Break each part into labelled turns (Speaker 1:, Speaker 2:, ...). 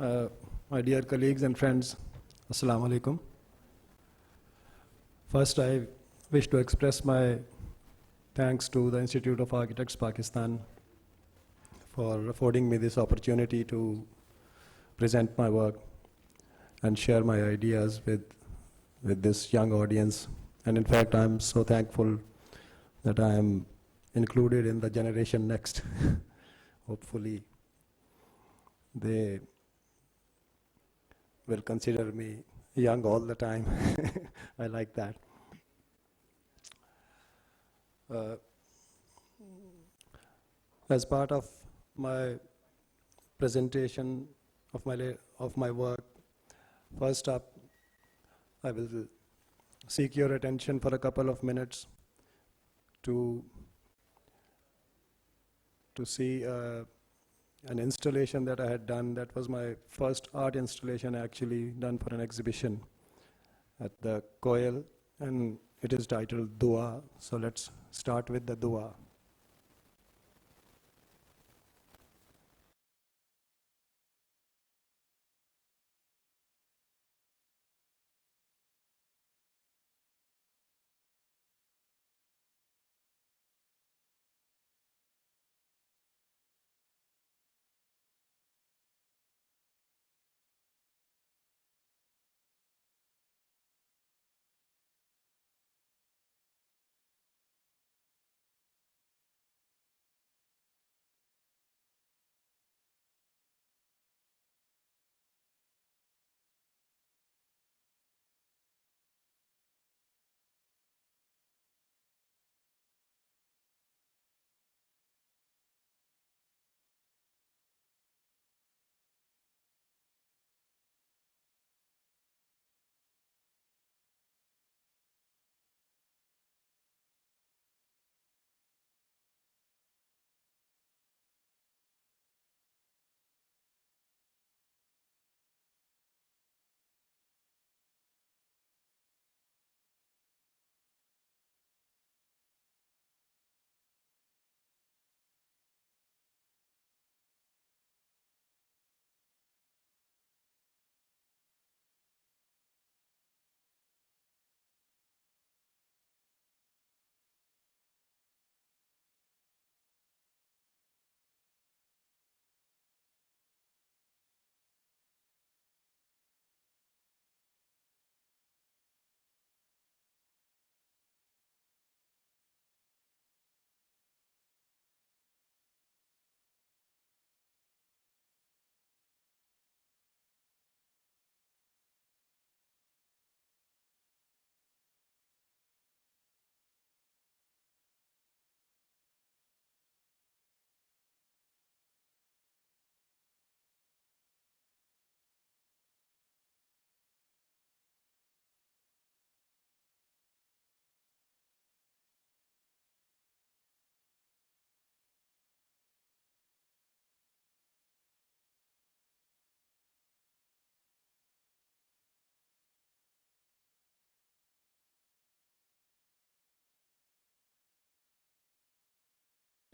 Speaker 1: My dear colleagues and friends, Assalamu alaikum. First, I wish to express my thanks to the Institute of Architects Pakistan for affording me this opportunity to present my work and share my ideas with this young audience. And in fact, I'm so thankful that I am included in the generation next. Hopefully, they will consider me young all the time. I like that. As part of my presentation of my work, first up, I will seek your attention for a couple of minutes to see an installation that I had done. That was my first art installation actually done for an exhibition at the Koil, and it is titled Dua. So let's start with the Dua.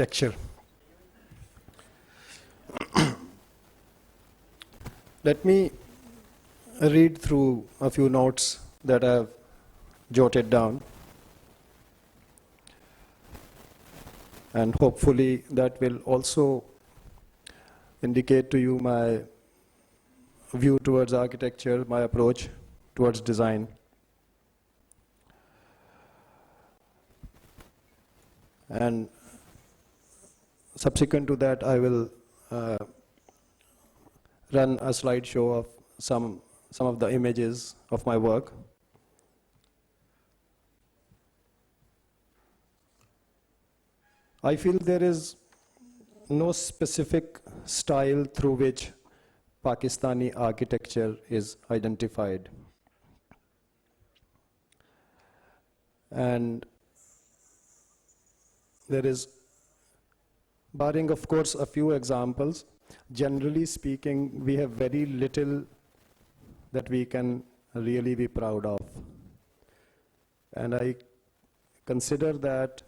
Speaker 1: Lecture. Let me read through a few notes that I have jotted down, and hopefully that will also indicate to you my view towards architecture, my approach towards design. And subsequent to that, I will run a slideshow of some of the images of my work. I feel there is no specific style through which Pakistani architecture is identified. And there is, barring of course a few examples, generally speaking, we have very little that we can really be proud of. And I consider that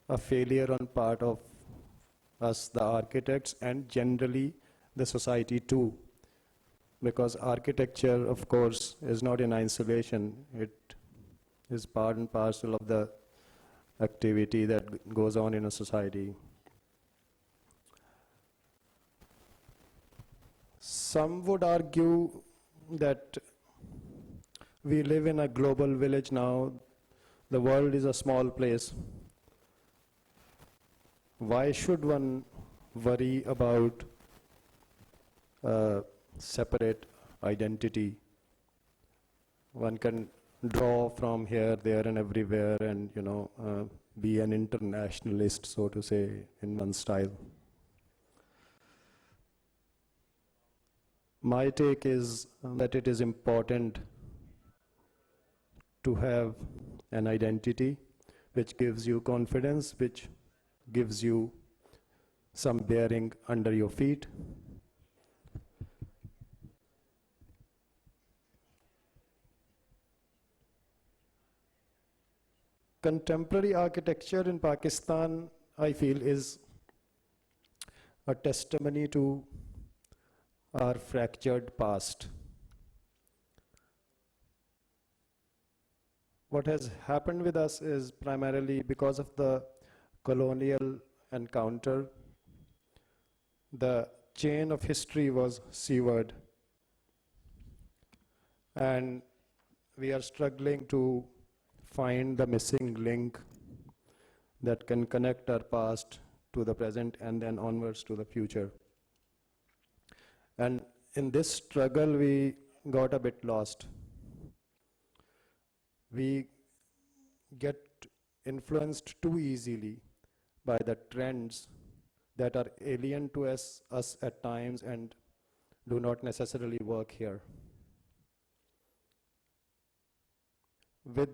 Speaker 1: a failure on part of us, the architects, and generally the society too, because architecture, of course, is not in isolation. It is part and parcel of the activity that goes on in a society. Some would argue that we live in a global village now. The world is a small place. Why should one worry about a separate identity? One can draw from here, there, and everywhere, and be an internationalist, so to say, in one style. My take is that it is important to have an identity which gives you confidence, which gives you some bearing under your feet. Contemporary architecture in Pakistan, I feel, is a testimony to our fractured past. What has happened with us is primarily because of the colonial encounter. The chain of history was severed, and we are struggling to find the missing link that can connect our past to the present and then onwards to the future. And in this struggle, we got a bit lost. We get influenced too easily by the trends that are alien to us at times and do not necessarily work here. With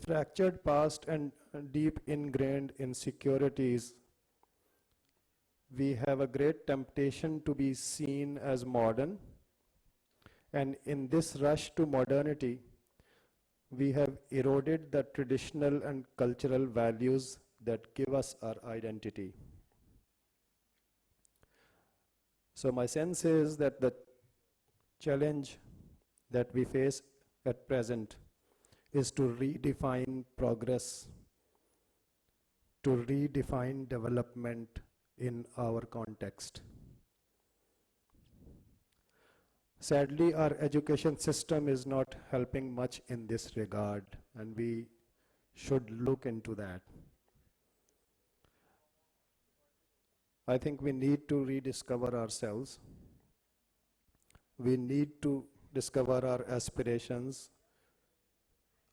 Speaker 1: fractured past and deep ingrained insecurities, we have a great temptation to be seen as modern. And in this rush to modernity, we have eroded the traditional and cultural values that give us our identity. So my sense is that the challenge that we face at present is to redefine progress, to redefine development in our context. Sadly, our education system is not helping much in this regard, and we should look into that. I think we need to rediscover ourselves. We need to discover our aspirations,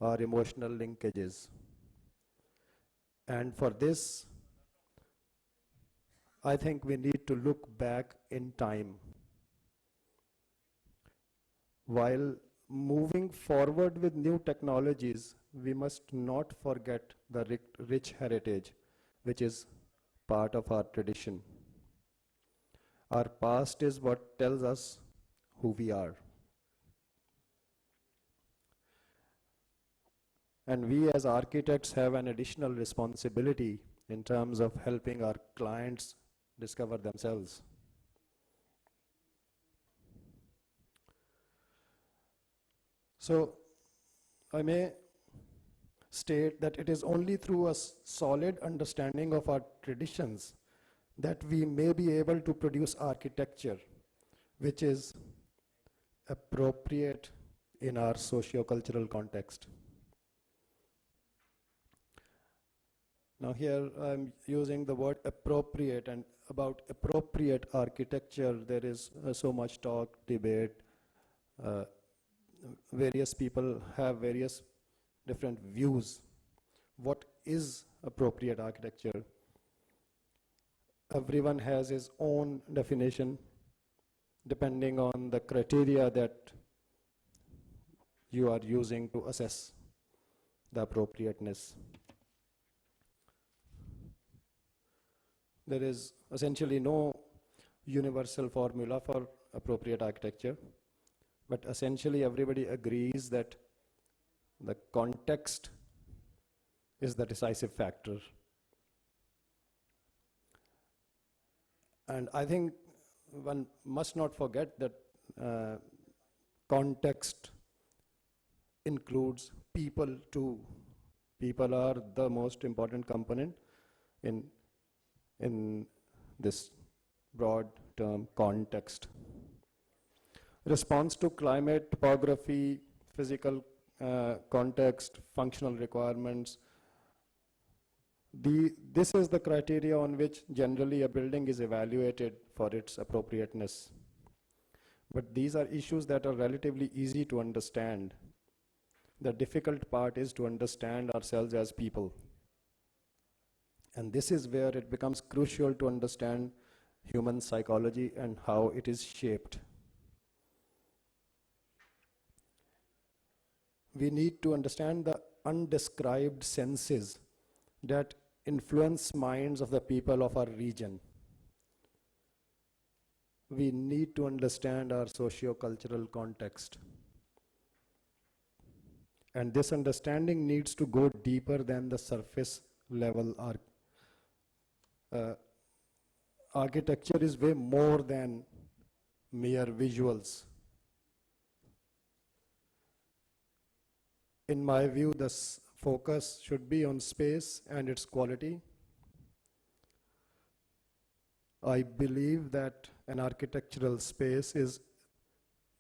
Speaker 1: our emotional linkages. And for this, I think we need to look back in time. While moving forward with new technologies, we must not forget the rich heritage, which is part of our tradition. Our past is what tells us who we are. And we as architects have an additional responsibility in terms of helping our clients discover themselves. So I may state that it is only through a solid understanding of our traditions that we may be able to produce architecture which is appropriate in our socio-cultural context. Now here I'm using the word appropriate, and about appropriate architecture there is so much talk, debate. Various people have various different views. What is appropriate architecture? Everyone has his own definition depending on the criteria that you are using to assess the appropriateness. There is essentially no universal formula for appropriate architecture, but essentially everybody agrees that the context is the decisive factor. And I think one must not forget that uh, context includes people too. People are the most important component in this broad term context. Response to climate, topography, physical context, functional requirements. This is the criteria on which generally a building is evaluated for its appropriateness. But these are issues that are relatively easy to understand. The difficult part is to understand ourselves as people. And this is where it becomes crucial to understand human psychology and how it is shaped. We need to understand the undescribed senses that influence minds of the people of our region. We need to understand our socio-cultural context. And this understanding needs to go deeper than the surface level. Architecture is way more than mere visuals. In my view, the focus should be on space and its quality. I believe that an architectural space is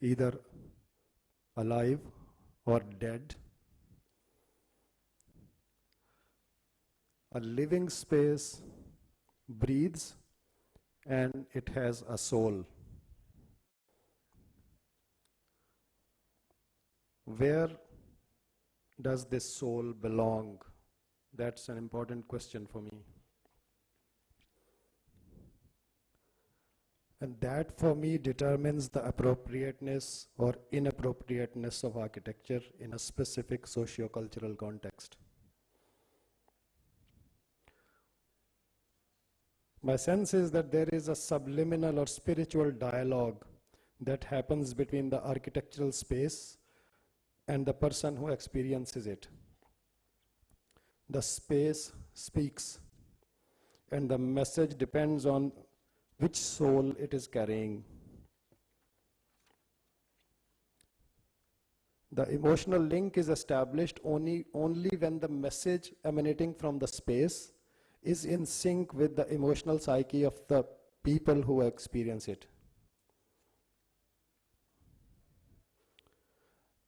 Speaker 1: either alive or dead. A living space breathes and it has a soul. Where does this soul belong? That's an important question for me. And that for me determines the appropriateness or inappropriateness of architecture in a specific socio-cultural context. My sense is that there is a subliminal or spiritual dialogue that happens between the architectural space and the person who experiences it. The space speaks, and the message depends on which soul it is carrying. The emotional link is established only when the message emanating from the space is in sync with the emotional psyche of the people who experience it.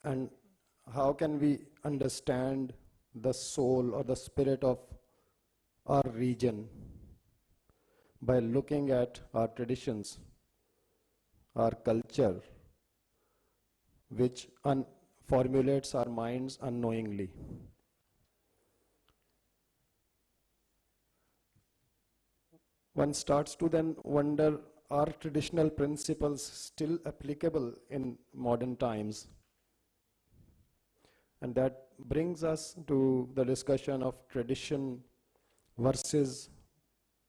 Speaker 1: And how can we understand the soul or the spirit of our region? By looking at our traditions, our culture, which formulates our minds unknowingly. One starts to then wonder, are traditional principles still applicable in modern times? And that brings us to the discussion of tradition versus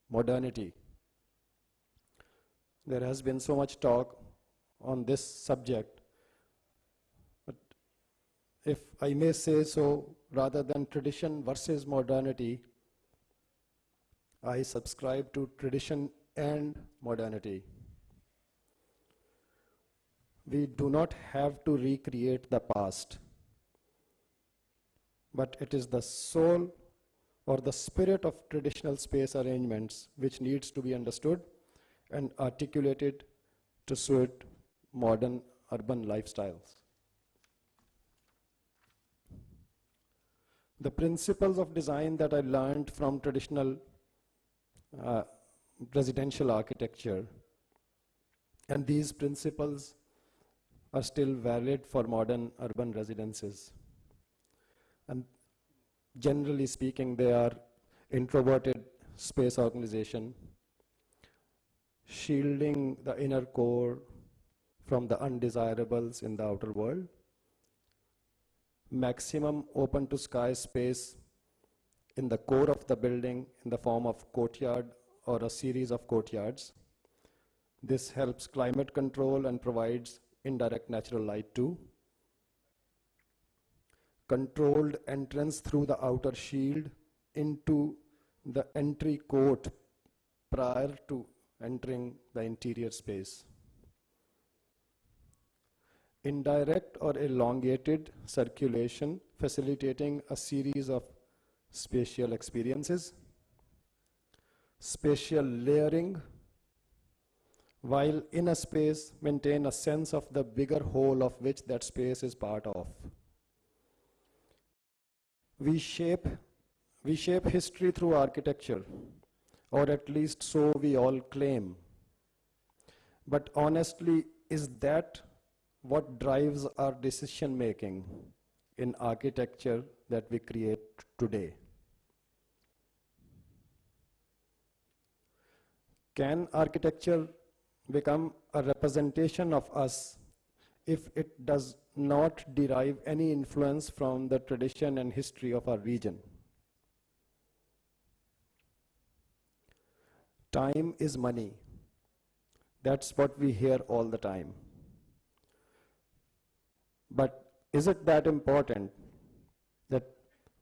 Speaker 1: modernity. There has been so much talk on this subject, but if I may say so, rather than tradition versus modernity, I subscribe to tradition and modernity. We do not have to recreate the past, but it is the soul or the spirit of traditional space arrangements which needs to be understood and articulated to suit modern urban lifestyles. The principles of design that I learned from traditional residential architecture, and these principles are still valid for modern urban residences. And generally speaking, they are introverted space organization, shielding the inner core from the undesirables in the outer world, maximum open to sky space in the core of the building in the form of courtyard or a series of courtyards. This helps climate control and provides indirect natural light too. Controlled entrance through the outer shield into the entry court prior to entering the interior space. indirect or elongated circulation facilitating a series of spatial experiences, spatial layering, while in a space maintain a sense of the bigger whole of which that space is part of. We shape history through architecture, or at least so we all claim. But honestly, is that what drives our decision making in architecture that we create today? Can architecture become a representation of us if it does not derive any influence from the tradition and history of our region? Time is money. That's what we hear all the time. But is it that important that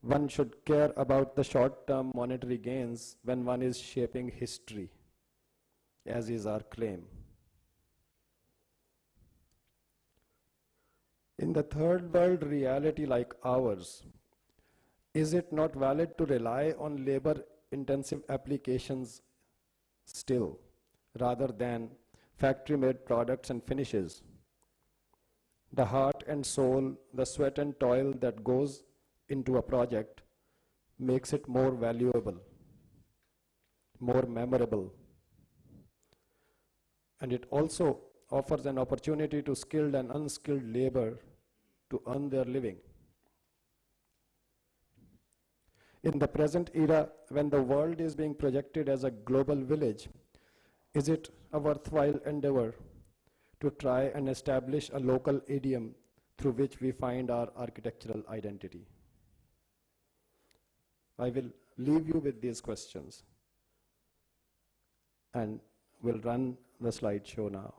Speaker 1: one should care about the short-term monetary gains when one is shaping history, as is our claim? In the third world reality like ours, is it not valid to rely on labor-intensive applications still, rather than factory-made products and finishes? The heart and soul, the sweat and toil that goes into a project makes it more valuable, more memorable. And it also offers an opportunity to skilled and unskilled labor to earn their living. In the present era, when the world is being projected as a global village, is it a worthwhile endeavor to try and establish a local idiom through which we find our architectural identity? I will leave you with these questions and we'll run the slideshow now.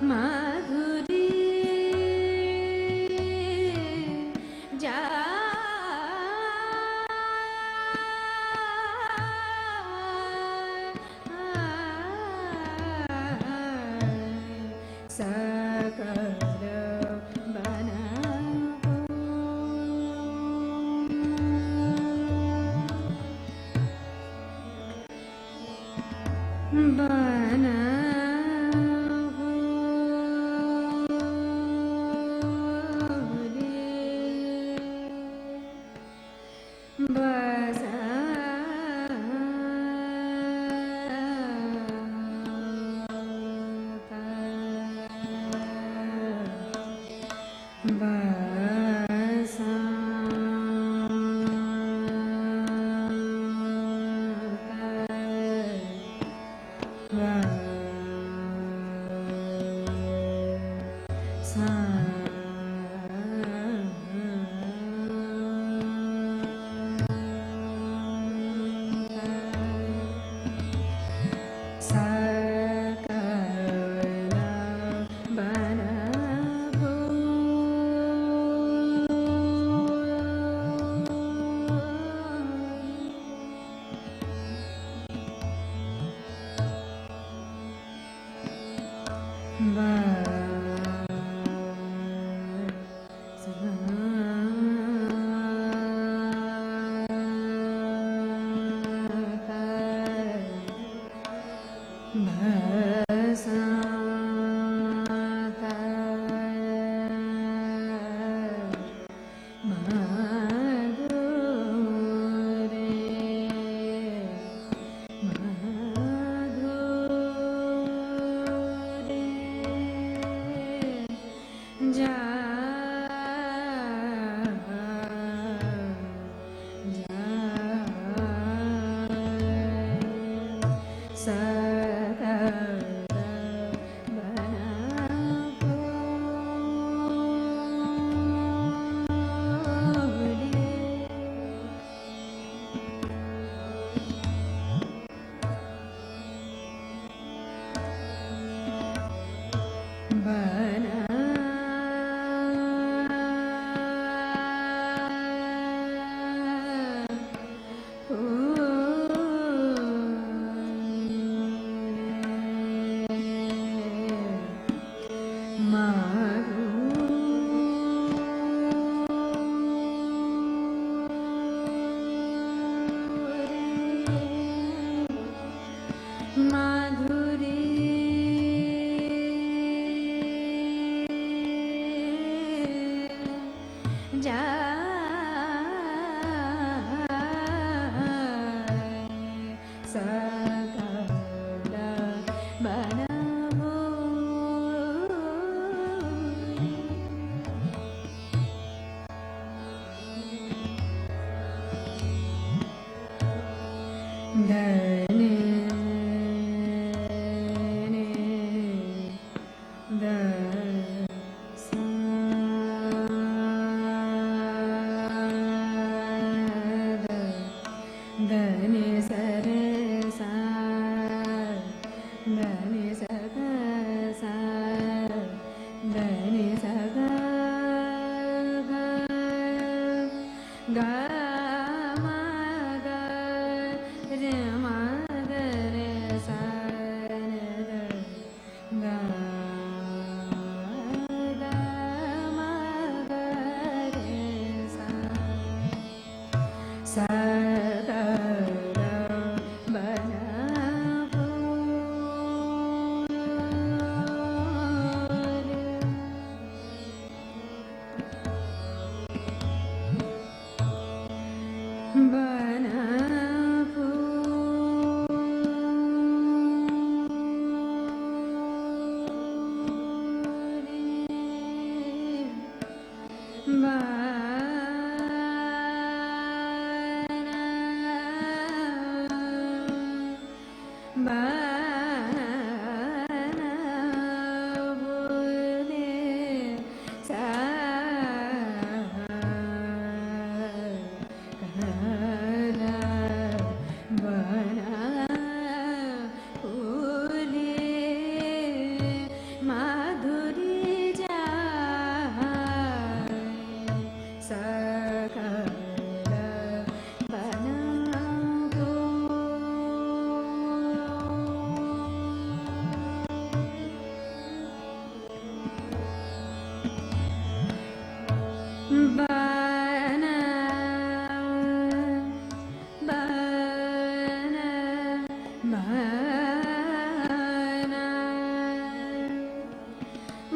Speaker 2: माधुरी जा सकल बना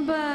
Speaker 2: Sa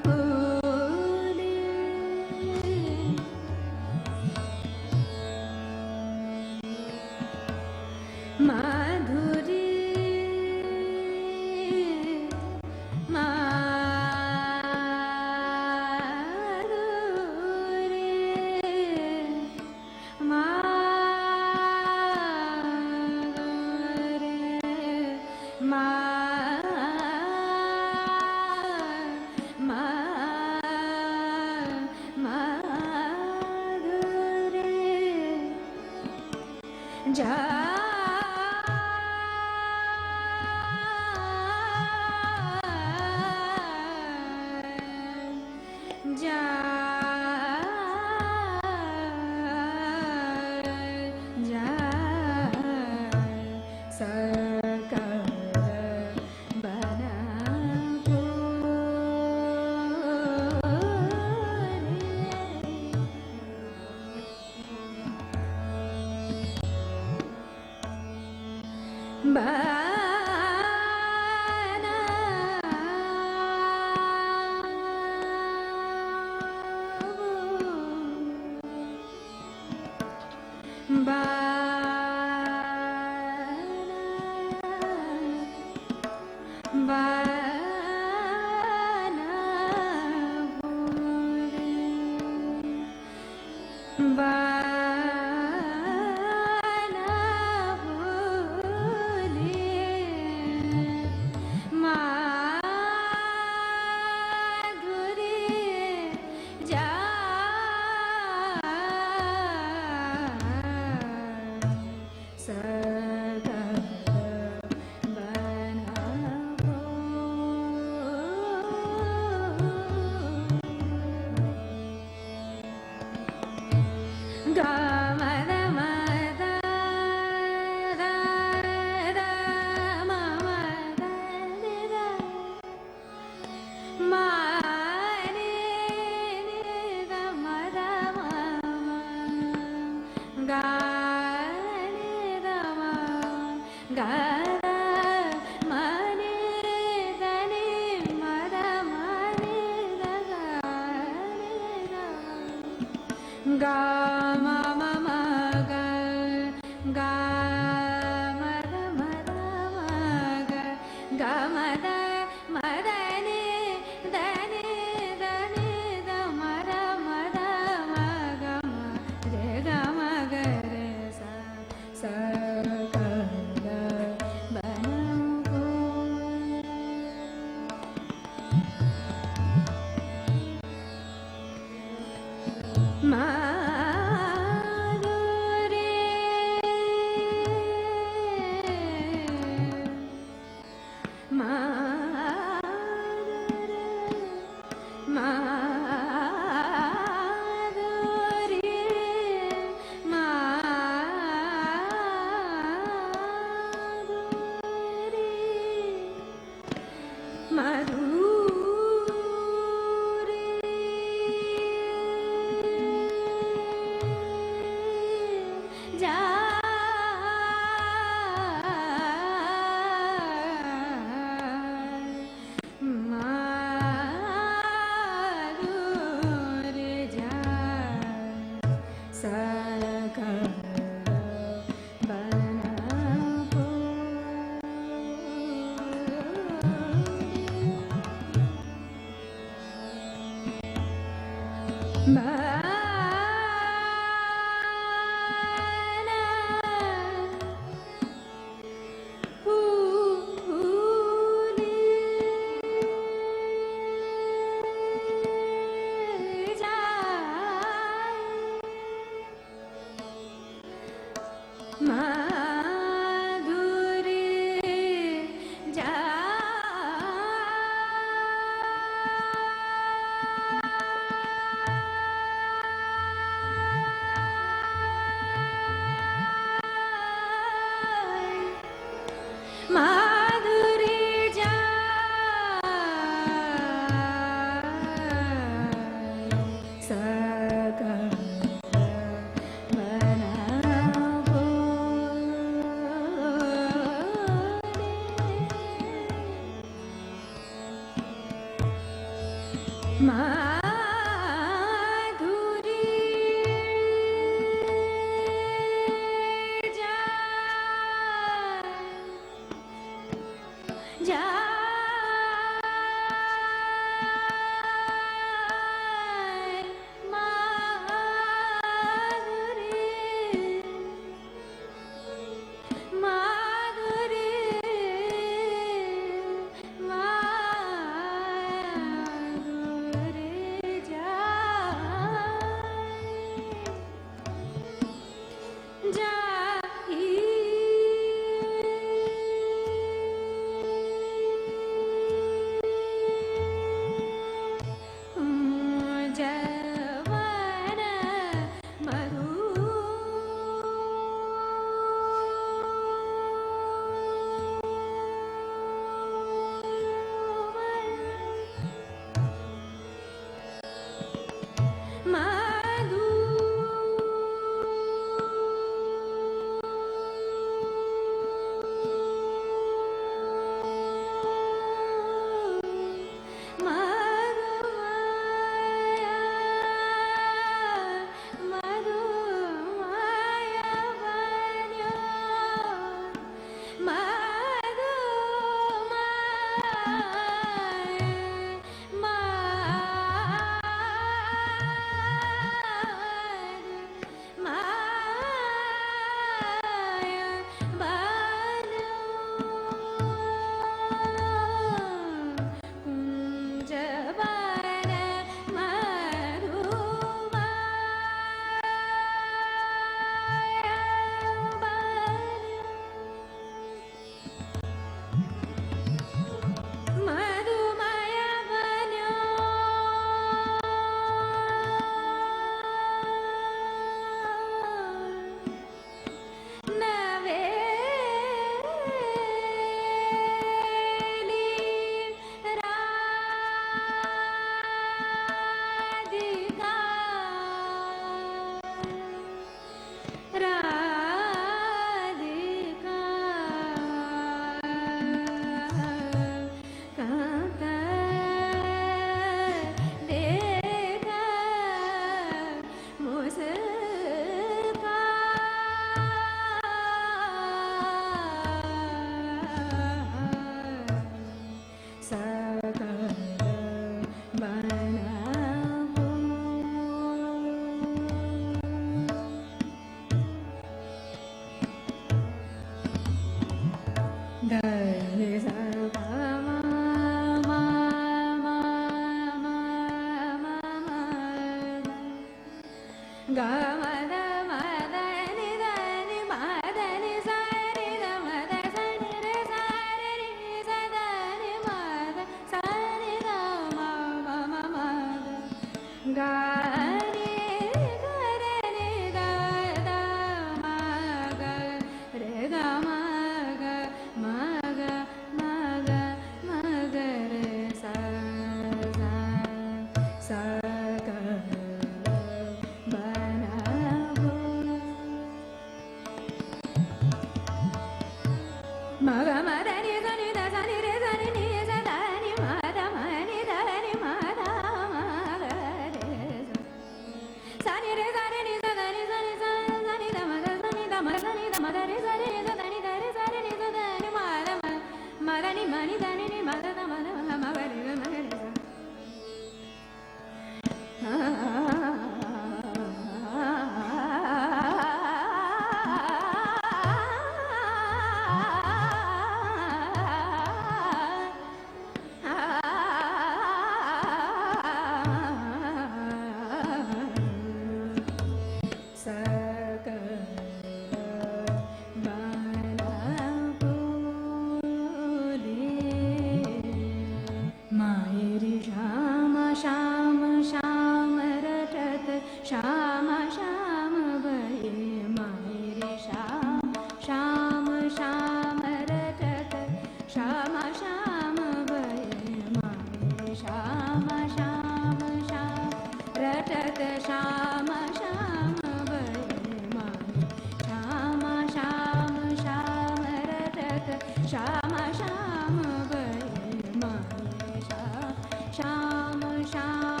Speaker 2: Shyam Shyam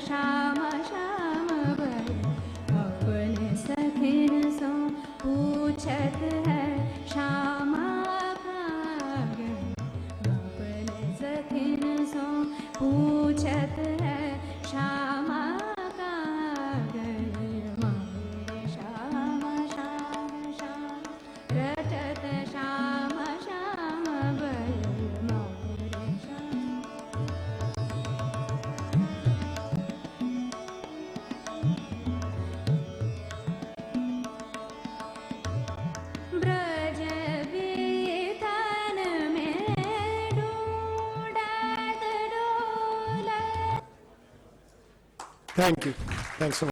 Speaker 2: Shyam Shyam बर अपने सखिन सो पूछत है श्यामा भाग अपने सखिन सो पूछत है श्यामा कागर मारे श्याम श्याम श्याम रटत श्याम श्याम बर मारे श्याम ब्रज वितान में ढूंढत डोलत
Speaker 1: Thank you. Thanks so much.